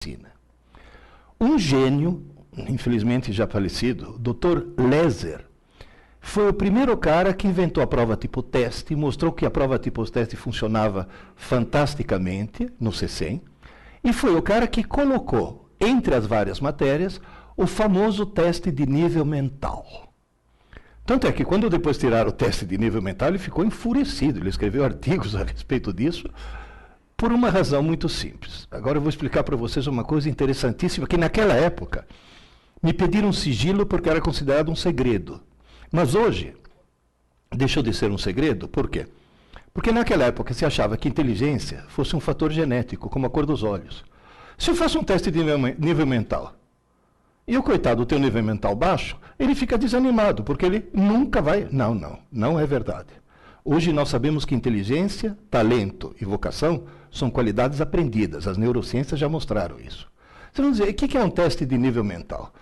medicina. Um gênio, infelizmente já falecido, Dr. Leser, foi o primeiro cara que inventou a prova tipo teste, mostrou que a prova tipo teste funcionava fantasticamente no C100, e foi o cara que colocou, entre as várias matérias, o famoso teste de nível mental. Tanto é que quando depois tiraram o teste de nível mental, ele ficou enfurecido, ele escreveu artigos a respeito disso, por uma razão muito simples. Agora eu vou explicar para vocês uma coisa interessantíssima, que naquela época me pediram sigilo porque era considerado um segredo. Mas hoje deixou de ser um segredo, por quê? Porque naquela época se achava que inteligência fosse um fator genético, como a cor dos olhos. Se eu faço um teste de nível mental, e o coitado tem um nível mental baixo, ele fica desanimado, porque ele nunca vai... Não é verdade. Hoje nós sabemos que inteligência, talento e vocação são qualidades aprendidas. As neurociências já mostraram isso. Você vai dizer, o que é um teste de nível mental?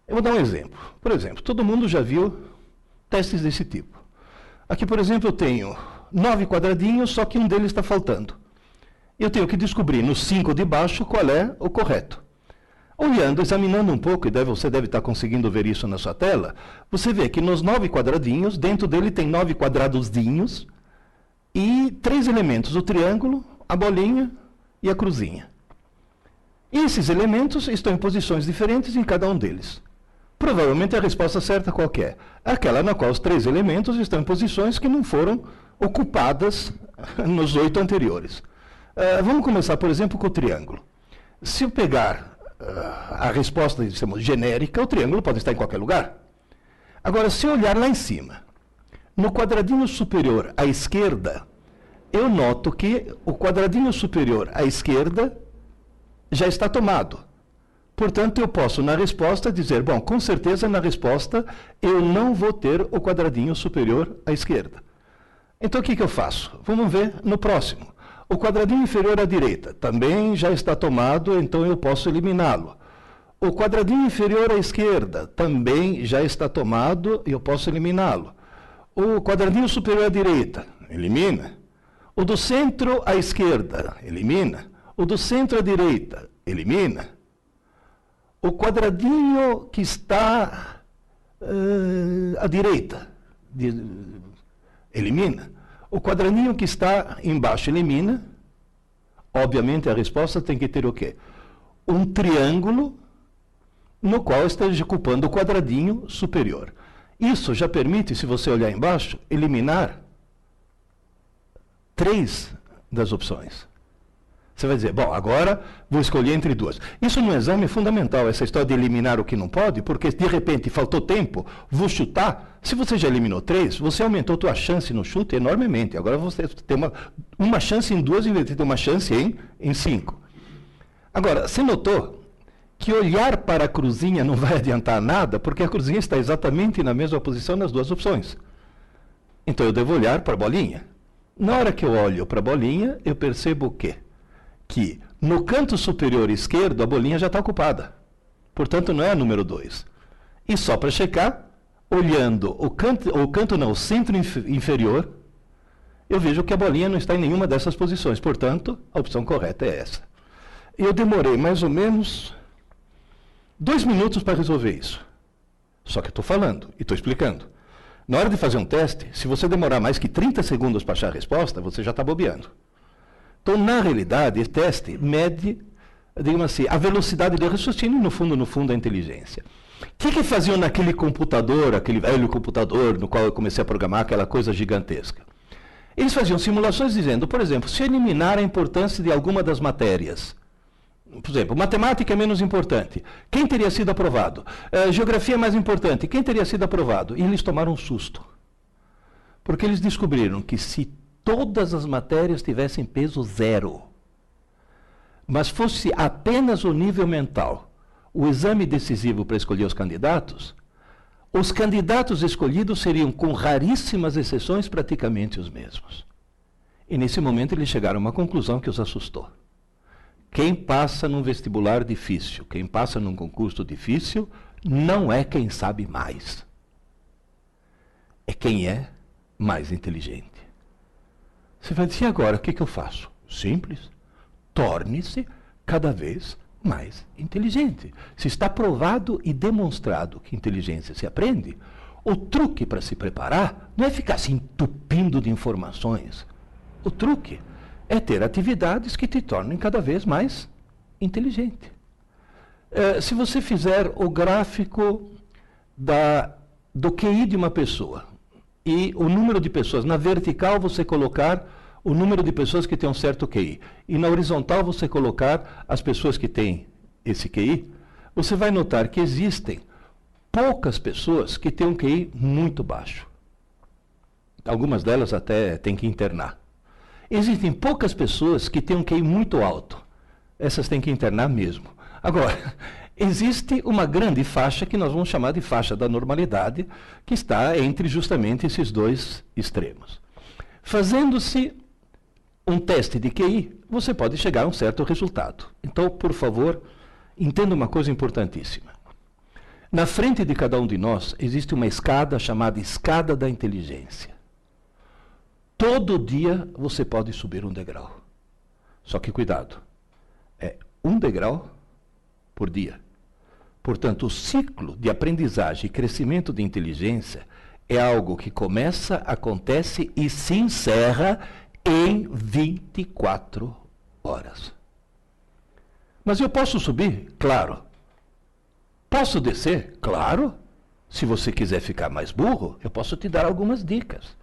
Eu vou dar um exemplo. Por exemplo, todo mundo já viu testes desse tipo. Aqui, por exemplo, eu tenho 9 quadradinhos, só que um deles está faltando. Eu tenho que descobrir nos 5 de baixo qual é o correto. Olhando, examinando um pouco, e você deve estar conseguindo ver isso na sua tela, você vê que nos 9 quadradinhos, dentro dele tem 9 quadradozinhos e 3 elementos, o triângulo, a bolinha e a cruzinha. E esses elementos estão em posições diferentes em cada um deles. Provavelmente a resposta certa qual que é? Aquela na qual os 3 elementos estão em posições que não foram ocupadas nos 8 anteriores. Vamos começar, por exemplo, com o triângulo. Se eu pegar a resposta genérica, o triângulo pode estar em qualquer lugar. Agora, se eu olhar lá em cima, no quadradinho superior à esquerda, eu noto que o quadradinho superior à esquerda já está tomado. Portanto, eu posso, na resposta, dizer, bom, com certeza, na resposta, eu não vou ter o quadradinho superior à esquerda. Então, o que eu faço? Vamos ver no próximo. O quadradinho inferior à direita também já está tomado, então eu posso eliminá-lo. O quadradinho inferior à esquerda também já está tomado e eu posso eliminá-lo. O quadradinho superior à direita, elimina. O do centro à esquerda, elimina. O do centro à direita, elimina. O quadradinho que está à direita, elimina. O quadradinho que está embaixo, elimina. Obviamente, a resposta tem que ter o quê? Um triângulo no qual esteja ocupando o quadradinho superior. Isso já permite, se você olhar embaixo, eliminar 3 das opções. Você vai dizer, bom, agora vou escolher entre 2. Isso no exame é fundamental, essa história de eliminar o que não pode, porque de repente faltou tempo, vou chutar. Se você já eliminou 3, você aumentou a sua chance no chute enormemente. Agora você tem uma chance em 2 em vez de ter uma chance em 5. Agora, você notou que olhar para a cruzinha não vai adiantar nada, porque a cruzinha está exatamente na mesma posição nas 2 opções. Então eu devo olhar para a bolinha. Na hora que eu olho para a bolinha, eu percebo o quê? Que no canto superior esquerdo a bolinha já está ocupada. Portanto, não é a número 2. E só para checar, olhando o centro inferior, eu vejo que a bolinha não está em nenhuma dessas posições. Portanto, a opção correta é essa. Eu demorei mais ou menos 2 minutos para resolver isso. Só que eu estou falando e estou explicando. Na hora de fazer um teste, se você demorar mais que 30 segundos para achar a resposta, você já está bobeando. Então, na realidade, esse teste mede, digamos assim, a velocidade do raciocínio e, no fundo, a inteligência. O que faziam naquele computador, aquele velho computador no qual eu comecei a programar aquela coisa gigantesca? Eles faziam simulações dizendo, por exemplo, se eliminar a importância de alguma das matérias. Por exemplo, matemática é menos importante. Quem teria sido aprovado? Geografia é mais importante. Quem teria sido aprovado? E eles tomaram um susto. Porque eles descobriram que se todas as matérias tivessem peso 0, mas fosse apenas o nível mental, o exame decisivo para escolher os candidatos escolhidos seriam, com raríssimas exceções, praticamente os mesmos. E nesse momento eles chegaram a uma conclusão que os assustou. Quem passa num vestibular difícil, quem passa num concurso difícil, não é quem sabe mais. É quem é mais inteligente. Você vai dizer, agora, o que eu faço? Simples. Torne-se cada vez mais inteligente. Se está provado e demonstrado que inteligência se aprende, o truque para se preparar não é ficar se entupindo de informações. O truque é ter atividades que te tornem cada vez mais inteligente. Se você fizer o gráfico do QI de uma pessoa e o número de pessoas, na vertical você colocar o número de pessoas que têm um certo QI, e na horizontal você colocar as pessoas que têm esse QI, você vai notar que existem poucas pessoas que têm um QI muito baixo. Algumas delas até têm que internar. Existem poucas pessoas que têm um QI muito alto. Essas têm que internar mesmo. Agora, existe uma grande faixa que nós vamos chamar de faixa da normalidade, que está entre justamente esses dois extremos. Fazendo-se um teste de QI, você pode chegar a um certo resultado. Então, por favor, entenda uma coisa importantíssima. Na frente de cada um de nós existe uma escada chamada escada da inteligência. Todo dia você pode subir um degrau. Só que cuidado, é um degrau por dia. Portanto, o ciclo de aprendizagem e crescimento de inteligência é algo que começa, acontece e se encerra em 24 horas. Mas eu posso subir? Claro. Posso descer? Claro. Se você quiser ficar mais burro, eu posso te dar algumas dicas.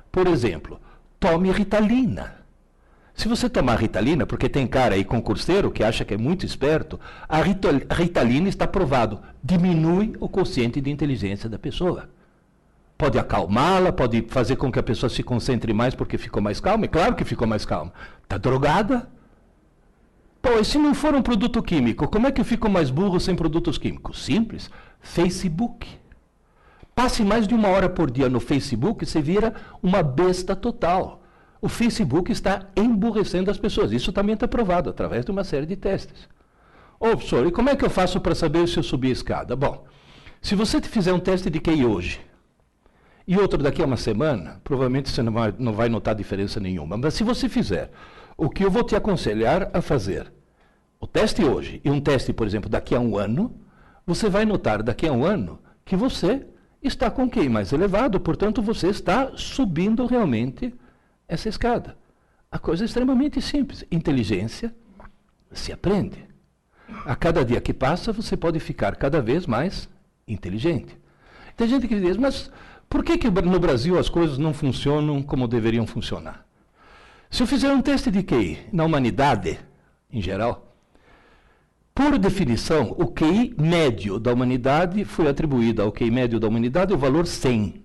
Por exemplo, tome Ritalina. Se você tomar Ritalina, porque tem cara aí concurseiro que acha que é muito esperto, a Ritalina está provado, diminui o quociente de inteligência da pessoa. Pode acalmá-la, pode fazer com que a pessoa se concentre mais porque ficou mais calma. É claro que ficou mais calma. Está drogada? Pô, e se não for um produto químico, como é que eu fico mais burro sem produtos químicos? Simples. Facebook. Passe mais de 1 hora por dia no Facebook, você vira uma besta total. O Facebook está emburrecendo as pessoas. Isso também está provado através de uma série de testes. Ô, professor, e como é que eu faço para saber se eu subi a escada? Bom, se você fizer um teste de QI hoje, e outro daqui a uma semana, provavelmente você não vai notar diferença nenhuma. Mas se você fizer o que eu vou te aconselhar a fazer, o teste hoje e um teste, por exemplo, daqui a 1 ano, você vai notar daqui a 1 ano que você está com QI mais elevado, portanto você está subindo realmente essa escada. A coisa é extremamente simples. Inteligência se aprende. A cada dia que passa, você pode ficar cada vez mais inteligente. Tem gente que diz, mas por que no Brasil as coisas não funcionam como deveriam funcionar? Se eu fizer um teste de QI na humanidade, em geral, por definição, o QI médio da humanidade foi atribuído ao QI médio da humanidade o valor 100.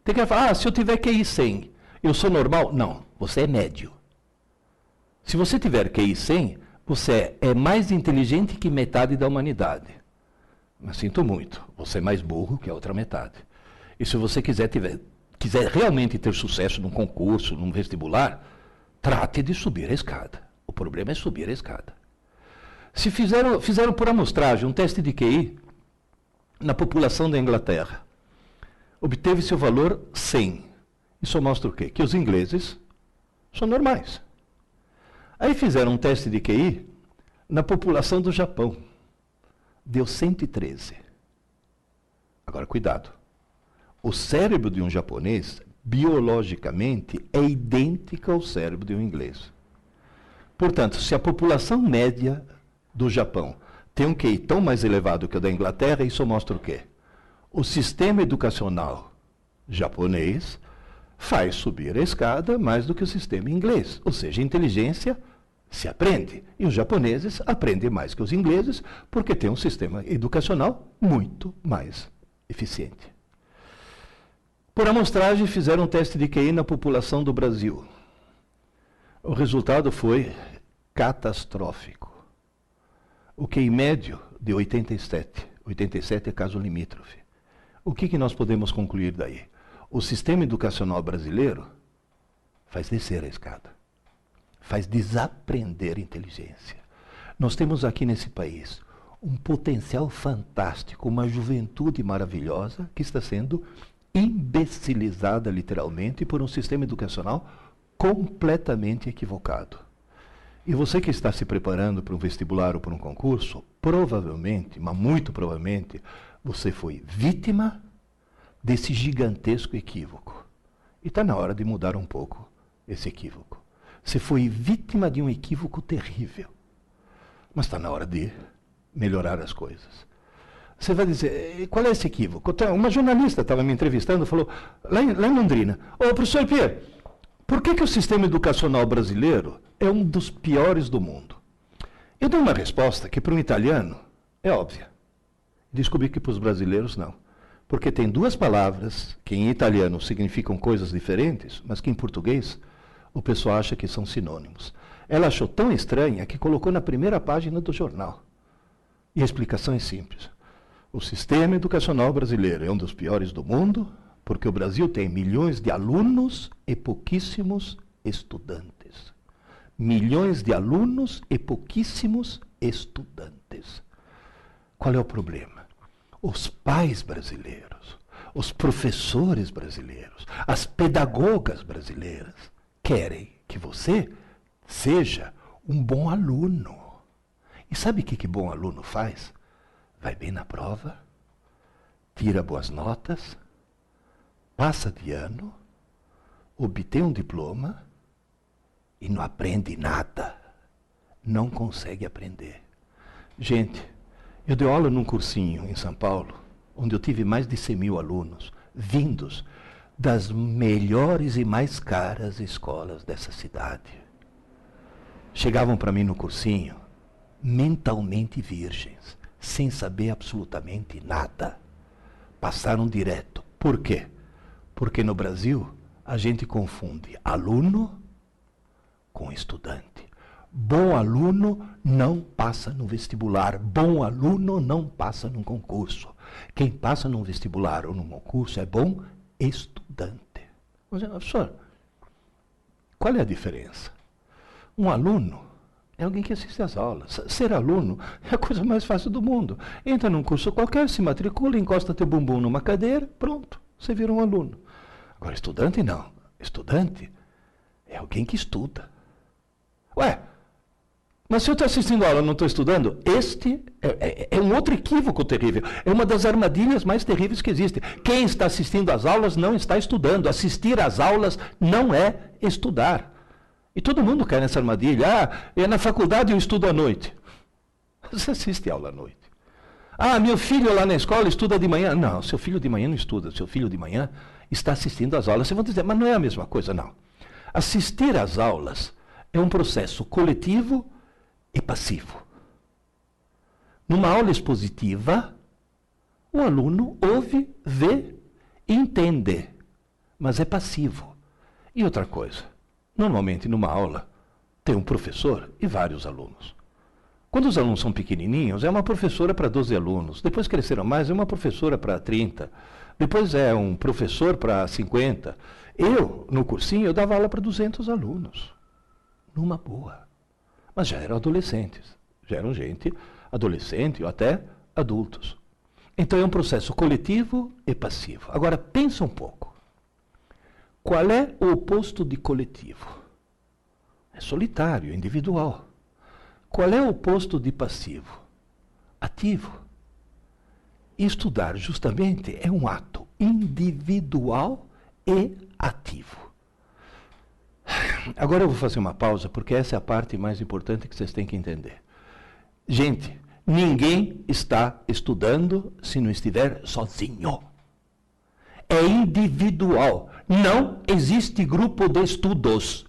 Tem que falar, se eu tiver QI 100, eu sou normal? Não, você é médio. Se você tiver QI 100, você é mais inteligente que metade da humanidade. Mas sinto muito, você é mais burro que a outra metade. E se você quiser realmente ter sucesso num concurso, num vestibular, trate de subir a escada. O problema é subir a escada. Se fizeram por amostragem um teste de QI na população da Inglaterra, obteve seu valor 100. Isso mostra o quê? Que os ingleses são normais. Aí fizeram um teste de QI na população do Japão. Deu 113. Agora, cuidado. O cérebro de um japonês, biologicamente, é idêntico ao cérebro de um inglês. Portanto, se a população média do Japão tem um QI tão mais elevado que o da Inglaterra, isso mostra o quê? O sistema educacional japonês faz subir a escada mais do que o sistema inglês. Ou seja, a inteligência se aprende. E os japoneses aprendem mais que os ingleses porque têm um sistema educacional muito mais eficiente. Por amostragem, fizeram um teste de QI na população do Brasil. O resultado foi catastrófico. O QI médio de 87. 87 é caso limítrofe. O que nós podemos concluir daí? O sistema educacional brasileiro faz descer a escada. Faz desaprender inteligência. Nós temos aqui nesse país um potencial fantástico, uma juventude maravilhosa que está sendo imbecilizada literalmente por um sistema educacional completamente equivocado. E você que está se preparando para um vestibular ou para um concurso, provavelmente, mas muito provavelmente, você foi vítima desse gigantesco equívoco. E está na hora de mudar um pouco esse equívoco. Você foi vítima de um equívoco terrível. Mas está na hora de melhorar as coisas. Você vai dizer, qual é esse equívoco? Uma jornalista estava me entrevistando, falou, lá em Londrina, ô professor Pierre, por que o sistema educacional brasileiro é um dos piores do mundo? Eu dei uma resposta que para um italiano é óbvia. Descobri que para os brasileiros não. Porque tem duas palavras que em italiano significam coisas diferentes, mas que em português o pessoal acha que são sinônimos. Ela achou tão estranha que colocou na primeira página do jornal. E a explicação é simples. O sistema educacional brasileiro é um dos piores do mundo, porque o Brasil tem milhões de alunos e pouquíssimos estudantes. Milhões de alunos e pouquíssimos estudantes. Qual é o problema? Os pais brasileiros, os professores brasileiros, as pedagogas brasileiras querem que você seja um bom aluno. E sabe o que bom aluno faz? Vai bem na prova, tira boas notas, passa de ano, obtém um diploma e não aprende nada. Não consegue aprender. Gente, eu dei aula num cursinho em São Paulo, onde eu tive mais de 100 mil alunos, vindos das melhores e mais caras escolas dessa cidade. Chegavam para mim no cursinho, mentalmente virgens, sem saber absolutamente nada. Passaram direto. Por quê? Porque no Brasil a gente confunde aluno com estudante. Bom aluno não passa no vestibular. Bom aluno não passa num concurso. Quem passa num vestibular ou num concurso é bom estudante. Mas, professor, qual é a diferença? Um aluno é alguém que assiste às aulas. Ser aluno é a coisa mais fácil do mundo. Entra num curso qualquer, se matricula, encosta teu bumbum numa cadeira, pronto, você vira um aluno. Agora, estudante não. Estudante é alguém que estuda. Ué, mas se eu estou assistindo a aula e não estou estudando, este é um outro equívoco terrível. É uma das armadilhas mais terríveis que existe. Quem está assistindo às aulas não está estudando. Assistir às aulas não é estudar. E todo mundo cai nessa armadilha. Na faculdade eu estudo à noite. Você assiste aula à noite. Meu filho lá na escola estuda de manhã. Não, seu filho de manhã não estuda. Seu filho de manhã está assistindo às aulas. Vocês vão dizer, mas não é a mesma coisa, não. Assistir às aulas é um processo coletivo e passivo. Numa aula expositiva, o aluno ouve, vê e entende, mas é passivo. E outra coisa, normalmente numa aula tem um professor e vários alunos. Quando os alunos são pequenininhos, é uma professora para 12 alunos. Depois cresceram mais, é uma professora para 30. Depois é um professor para 50. Eu, no cursinho, eu dava aula para 200 alunos. Numa boa. Mas já eram adolescentes. Já eram gente adolescente ou até adultos. Então é um processo coletivo e passivo. Agora, pensa um pouco. Qual é o oposto de coletivo? É solitário, individual. Qual é o oposto de passivo? Ativo. Estudar, justamente, é um ato individual e ativo. Agora eu vou fazer uma pausa, porque essa é a parte mais importante que vocês têm que entender. Gente, ninguém está estudando se não estiver sozinho. É individual. Não existe grupo de estudos.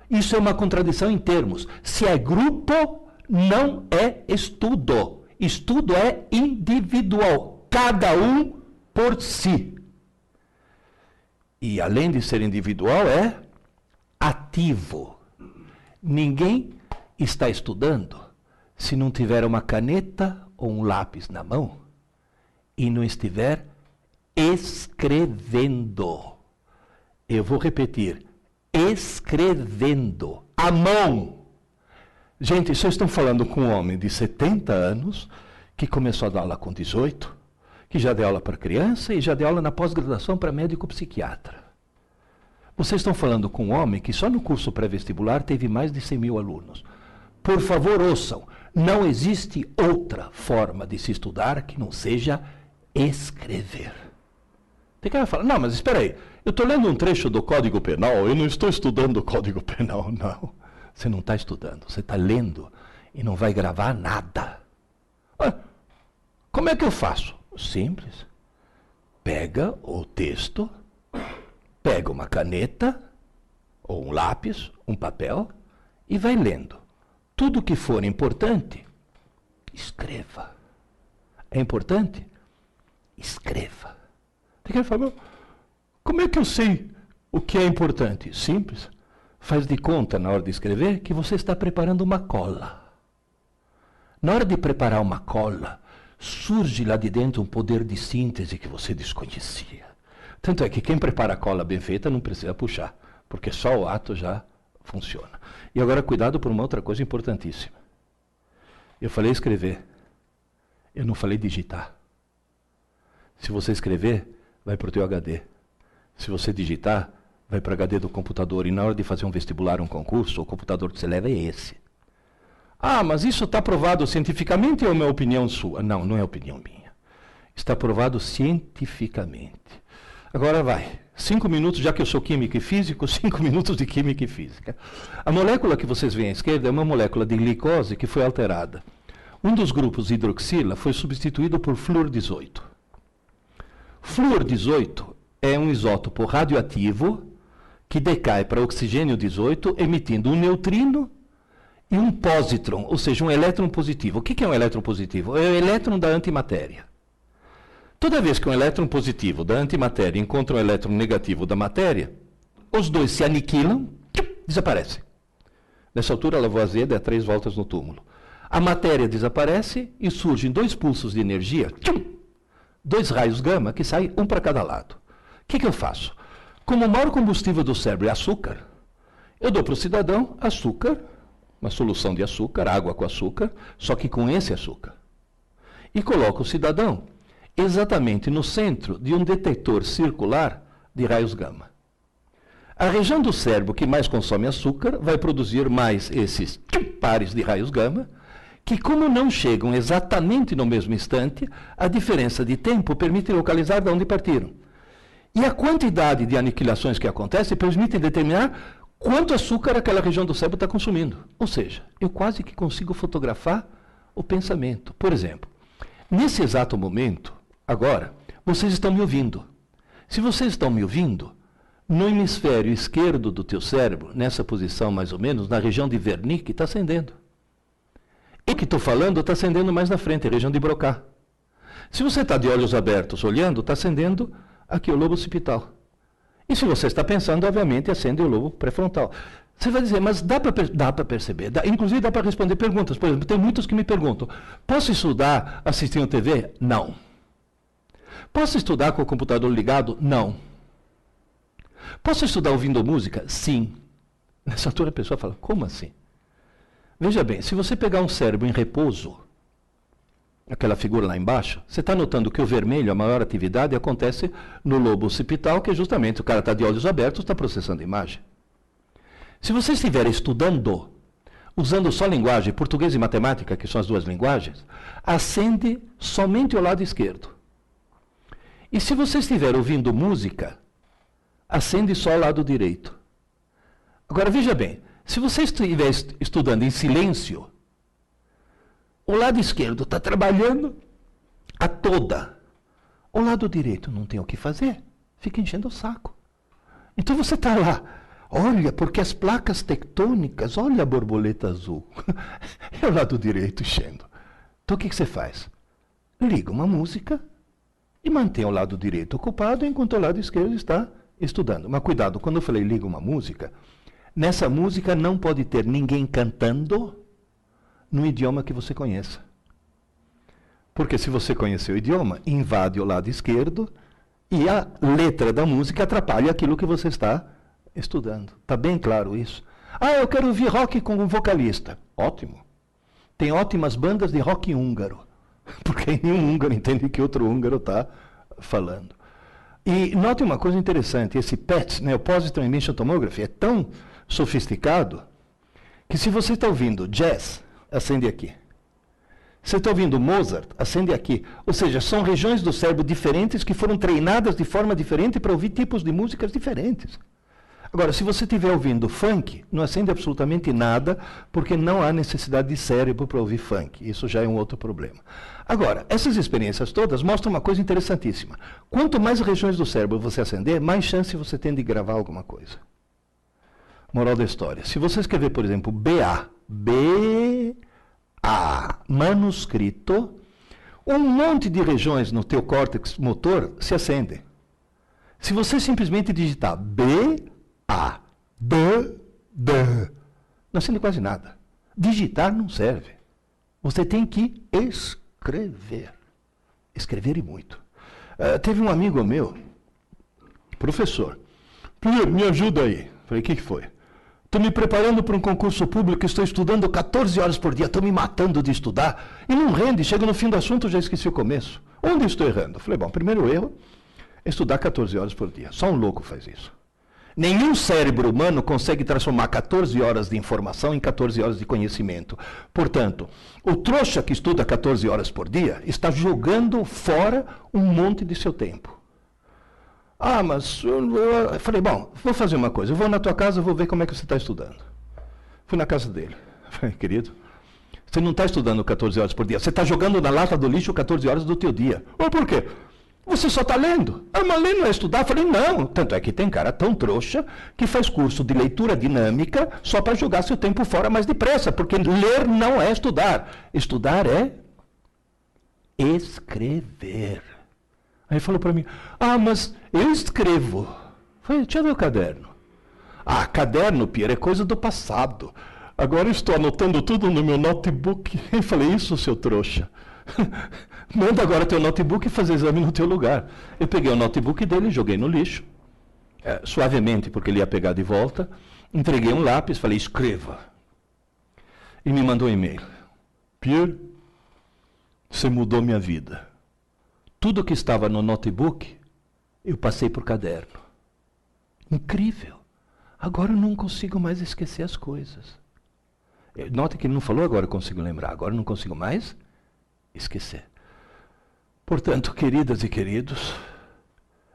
Isso é uma contradição em termos. Se é grupo, não é estudo. Estudo é individual. Cada um por si. E além de ser individual, é ativo. Ninguém está estudando se não tiver uma caneta ou um lápis na mão e não estiver escrevendo. Eu vou repetir. Escrevendo. À mão. Gente, vocês estão falando com um homem de 70 anos que começou a dar aula com 18, que já deu aula para criança e já deu aula na pós-graduação para médico psiquiatra. Vocês estão falando com um homem que só no curso pré-vestibular teve mais de 100 mil alunos. Por favor, ouçam. Não existe outra forma de se estudar que não seja escrever. Tem cara que fala, não, mas espera aí, eu estou lendo um trecho do Código Penal, eu não estou estudando o Código Penal, não. Você não está estudando, você está lendo e não vai gravar nada. Como é que eu faço? Simples. Pega o texto, pega uma caneta, ou um lápis, um papel, e vai lendo. Tudo que for importante, escreva. É importante? Escreva. Tem que falar, como é que eu sei o que é importante? Simples. Faz de conta, na hora de escrever, que você está preparando uma cola. Na hora de preparar uma cola, surge lá de dentro um poder de síntese que você desconhecia. Tanto é que quem prepara a cola bem feita não precisa puxar, porque só o ato já funciona. E agora, cuidado por uma outra coisa importantíssima. Eu falei escrever, eu não falei digitar. Se você escrever, vai para o teu HD. Se você digitar, vai para o HD do computador. E na hora de fazer um vestibular, um concurso, o computador que você leva é esse. Ah, mas isso está provado cientificamente ou é uma opinião sua? Não, não é opinião minha. Está provado cientificamente. Agora vai. 5 minutos, já que eu sou químico e físico, 5 minutos de química e física. A molécula que vocês veem à esquerda é uma molécula de glicose que foi alterada. Um dos grupos hidroxila foi substituído por flúor 18. Flúor 18 é um isótopo radioativo que decai para oxigênio 18, emitindo um neutrino e um pósitron, ou seja, um elétron positivo. O que é um elétron positivo? É o elétron da antimatéria. Toda vez que um elétron positivo da antimatéria encontra um elétron negativo da matéria, os dois se aniquilam, desaparecem. Nessa altura, Lavoisier dá 3 voltas no túmulo. A matéria desaparece e surgem 2 pulsos de energia, 2 raios gama que saem um para cada lado. O que eu faço? Como o maior combustível do cérebro é açúcar, eu dou para o cidadão açúcar, uma solução de açúcar, água com açúcar, só que com esse açúcar. E coloco o cidadão exatamente no centro de um detector circular de raios gama. A região do cérebro que mais consome açúcar vai produzir mais esses pares de raios gama, que como não chegam exatamente no mesmo instante, a diferença de tempo permite localizar de onde partiram. E a quantidade de aniquilações que acontecem permite determinar quanto açúcar aquela região do cérebro está consumindo. Ou seja, eu quase que consigo fotografar o pensamento. Por exemplo, nesse exato momento, agora, vocês estão me ouvindo. Se vocês estão me ouvindo, no hemisfério esquerdo do teu cérebro, nessa posição mais ou menos, na região de Wernicke, está acendendo. O que estou falando está acendendo mais na frente, a região de Broca. Se você está de olhos abertos olhando, está acendendo aqui o lobo occipital. E se você está pensando, obviamente, acende o lobo pré-frontal. Você vai dizer, mas dá para perceber, inclusive dá para responder perguntas. Por exemplo, tem muitos que me perguntam, posso estudar assistindo TV? Não. Posso estudar com o computador ligado? Não. Posso estudar ouvindo música? Sim. Nessa altura a pessoa fala, como assim? Veja bem, se você pegar um cérebro em repouso, aquela figura lá embaixo, você está notando que o vermelho, a maior atividade, acontece no lobo occipital, que é justamente o cara está de olhos abertos, está processando a imagem. Se você estiver estudando, usando só linguagem, português e matemática, que são as 2 linguagens, acende somente o lado esquerdo. E se você estiver ouvindo música, acende só o lado direito. Agora, veja bem, se você estiver estudando em silêncio, o lado esquerdo está trabalhando a toda. O lado direito não tem o que fazer, fica enchendo o saco. Então você está lá, olha, porque as placas tectônicas, olha a borboleta azul. É o lado direito enchendo. Então o que você faz? Liga uma música e mantém o lado direito ocupado enquanto o lado esquerdo está estudando. Mas cuidado, quando eu falei liga uma música, nessa música não pode ter ninguém cantando no idioma que você conheça. Porque se você conhecer o idioma, invade o lado esquerdo e a letra da música atrapalha aquilo que você está estudando. Está bem claro isso? Ah, eu quero ouvir rock com um vocalista. Ótimo. Tem ótimas bandas de rock húngaro. Porque nenhum húngaro entende que outro húngaro está falando. E note uma coisa interessante, esse PET, né, o Positron Emission Tomography, é tão sofisticado que se você está ouvindo jazz, acende aqui. Se você está ouvindo Mozart, acende aqui. Ou seja, são regiões do cérebro diferentes que foram treinadas de forma diferente para ouvir tipos de músicas diferentes. Agora, se você estiver ouvindo funk, não acende absolutamente nada, porque não há necessidade de cérebro para ouvir funk. Isso já é um outro problema. Agora, essas experiências todas mostram uma coisa interessantíssima. Quanto mais regiões do cérebro você acender, mais chance você tem de gravar alguma coisa. Moral da história. Se você escrever, por exemplo, BA, manuscrito, um monte de regiões no teu córtex motor se acendem. Se você simplesmente digitar não acende quase nada. Digitar não serve. Você tem que escrever. Escrever e muito. Teve um amigo meu, professor. Me ajuda aí. Falei, o que foi? Estou me preparando para um concurso público, estou estudando 14 horas por dia, estou me matando de estudar, e não rende, chega no fim do assunto, já esqueci o começo. Onde estou errando? Falei, bom, primeiro erro é estudar 14 horas por dia. Só um louco faz isso. Nenhum cérebro humano consegue transformar 14 horas de informação em 14 horas de conhecimento. Portanto, o trouxa que estuda 14 horas por dia está jogando fora um monte de seu tempo. Mas eu falei, bom, vou fazer uma coisa, eu vou na tua casa, vou ver como é que você está estudando. Fui na casa dele. Falei, querido, você não está estudando 14 horas por dia, você está jogando na lata do lixo 14 horas do teu dia. Por quê? Você só está lendo. Mas ler não é estudar? Eu falei, não. Tanto é que tem cara tão trouxa que faz curso de leitura dinâmica só para jogar seu tempo fora mais depressa, porque ler não é estudar. Estudar é escrever. Aí falou para mim, mas eu escrevo. Eu falei, deixa eu ver o caderno. Caderno, Pierre, é coisa do passado. Agora eu estou anotando tudo no meu notebook. Eu falei, isso, seu trouxa. Manda agora teu notebook e fazer exame no teu lugar. Eu peguei o notebook dele, joguei no lixo, suavemente, porque ele ia pegar de volta. Entreguei um lápis, falei, escreva. E me mandou um e-mail. Pierre, você mudou minha vida. Tudo que estava no notebook, eu passei por caderno. Incrível. Agora eu não consigo mais esquecer as coisas. Note que ele não falou agora eu consigo lembrar, agora eu não consigo mais esquecer. Portanto, queridas e queridos,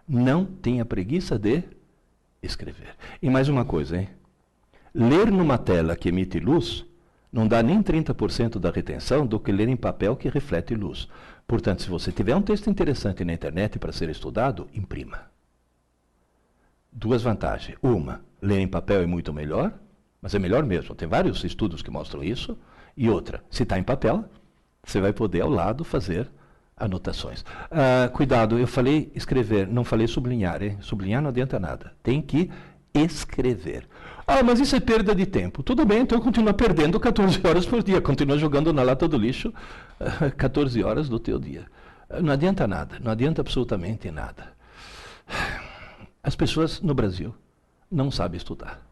não tenha preguiça de escrever. E mais uma coisa, hein? Ler numa tela que emite luz não dá nem 30% da retenção do que ler em papel que reflete luz. Portanto, se você tiver um texto interessante na internet para ser estudado, imprima. Duas vantagens. Uma, ler em papel é muito melhor, mas é melhor mesmo. Tem vários estudos que mostram isso. E outra, se está em papel, você vai poder ao lado fazer anotações. Cuidado, eu falei escrever, não falei sublinhar. Hein? Sublinhar não adianta nada. Tem que escrever. Mas isso é perda de tempo. Tudo bem, então continua perdendo 14 horas por dia. Continua jogando na lata do lixo 14 horas do teu dia. Não adianta nada, não adianta absolutamente nada. As pessoas no Brasil não sabem estudar.